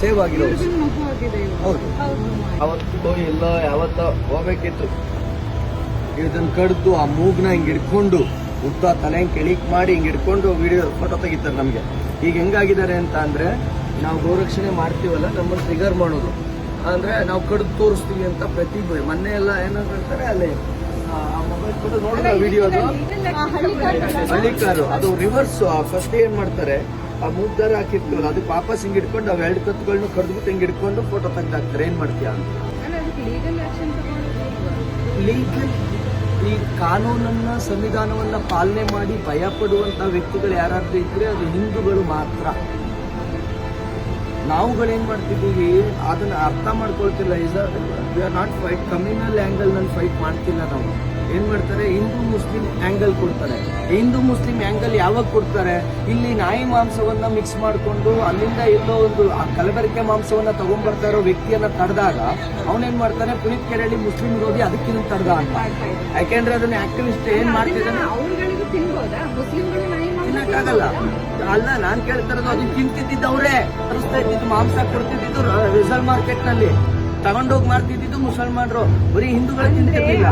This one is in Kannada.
ಸೇವ್ ಆಗಿರೋದು. ಹೌದು, ಅವತ್ತು ಎಲ್ಲ ಯಾವತ್ತ ಹೋಗ್ಬೇಕಿತ್ತು, ಇದನ್ನ ಕಡ್ದು ಆ ಮೂಗ್ನ ಹಿಂಗ್ ಹಿಡ್ಕೊಂಡು ಉದ್ದ ತಲೆ ಹಿಂಗ್ ಕೆಳಿಕ್ ಮಾಡಿ ಹಿಂಗ್ ಹಿಡ್ಕೊಂಡು ವಿಡಿಯೋ ಫೋಟೋ ತೆಗಿತಾರೆ ನಮ್ಗೆ. ಈಗ ಹೆಂಗಾಗಿದ್ದಾರೆ ಅಂತ ಅಂದ್ರೆ, ನಾವು ಗೋರಕ್ಷಣೆ ಮಾಡ್ತೀವಲ್ಲ, ನಮ್ಮನ್ನು ಟ್ರಿಗರ್ ಮಾಡೋದು ಅಂದ್ರೆ ನಾವು ಕಡ್ದು ತೋರಿಸ್ತೀವಿ ಅಂತ ಪ್ರತಿ ಮೊನ್ನೆ ಎಲ್ಲ ಏನೋ ಹೇಳ್ತಾರೆ, ಅಲ್ಲಿ ಮೊಬೈಲ್ ಕೂಡ ನೋಡಿದ ವಿಡಿಯೋ, ಅದು ಹಳ್ಳಿಕಾರು, ಅದು ರಿವರ್ಸ್. ಫಸ್ಟ್ ಏನ್ ಮಾಡ್ತಾರೆ, ಆ ಮೂಗ್ದಾರ ಹಾಕಿರ್ತೀವಲ್ಲ ಅದಕ್ಕೆ ವಾಪಸ್ ಹಿಂಗ್ ಹಿಡ್ಕೊಂಡು ಅವ್ ಎರಡು ಕತ್ಗಳನ್ನ ಕಡ್ದ್ಬಿಟ್ಟು ಹಿಂಗ್ ಹಿಡ್ಕೊಂಡು ಫೋಟೋ ತೆಗ್ದಾಕ್ತಾರೆ. ಏನ್ ಮಾಡ್ತೀಯ? ಲೀಗಲ್, ಈ ಕಾನೂನನ್ನ ಸಂವಿಧಾನವನ್ನ ಪಾಲನೆ ಮಾಡಿ ಭಯ ಪಡುವಂತ ವ್ಯಕ್ತಿಗಳು ಯಾರಾದ್ರೂ ಇದ್ರೆ ಅದು ಹಿಂದೂಗಳು ಮಾತ್ರ. ನಾವುಗಳೇನ್ ಮಾಡ್ತಿದ್ದೀವಿ ಅದನ್ನ ಅರ್ಥ ಮಾಡ್ಕೊಳ್ತಿಲ್ಲ. We are not fight communal angle ನಲ್ಲಿ ಫೈಟ್ ಮಾಡ್ತಿಲ್ಲ ನಾವು. ಏನ್ ಮಾಡ್ತಾರೆ, ಹಿಂದೂ ಮುಸ್ಲಿಂ ಆಂಗಲ್ ಕೊಡ್ತಾರೆ. ಹಿಂದೂ ಮುಸ್ಲಿಂ ಆಂಗಲ್ ಯಾವಾಗ ಕೊಡ್ತಾರೆ, ಇಲ್ಲಿ ನಾಯಿ ಮಾಂಸವನ್ನ ಮಿಕ್ಸ್ ಮಾಡಿಕೊಂಡು ಅಲ್ಲಿಂದ ಎಲ್ಲೋ ಒಂದು ಕಲಬೆರಕೆ ಮಾಂಸವನ್ನ ತಗೊಂಡ್ಬರ್ತಾ ಇರೋ ವ್ಯಕ್ತಿಯನ್ನ ತಡೆದಾಗ ಅವನೇನ್ ಮಾಡ್ತಾನೆ, ಪುನೀತ್ ಕೆರೆಯಲ್ಲಿ ಮುಸ್ಲಿಂ ವಿರೋಧಿ ಅದಕ್ಕಿಂತ ತಡೆದ ಅಂತ. ಯಾಕೆಂದ್ರೆ ಅದನ್ನ ಆಕ್ಟಿವಿಸ್ಟ್ ಏನ್ ಮಾಡ್ತಿದ್ದಾನೆ, ತಿನ್ನಕ್ಕಾಗಲ್ಲ. ಅಲ್ಲ, ನಾನ್ ಕೇಳ್ತಿರೋದು, ಅದು ತಿಂತಿದ್ದಿದ್ದು ಅವರೇ, ತರಿಸ್ತಾ ಇದ್ದಿದ್ದು ಮಾಂಸ ಕೊಡ್ತಿದ್ದು ರಿಸರ್ವ್ ಮಾರ್ಕೆಟ್ ನಲ್ಲಿ ತಗೊಂಡೋಗಿ ಮಾರ್ತಿದ್ದು ಮುಸಲ್ಮಾನರು, ಬರೀ ಹಿಂದೂಗಳು ತಿಂತಿರ್ಲಿಲ್ಲ.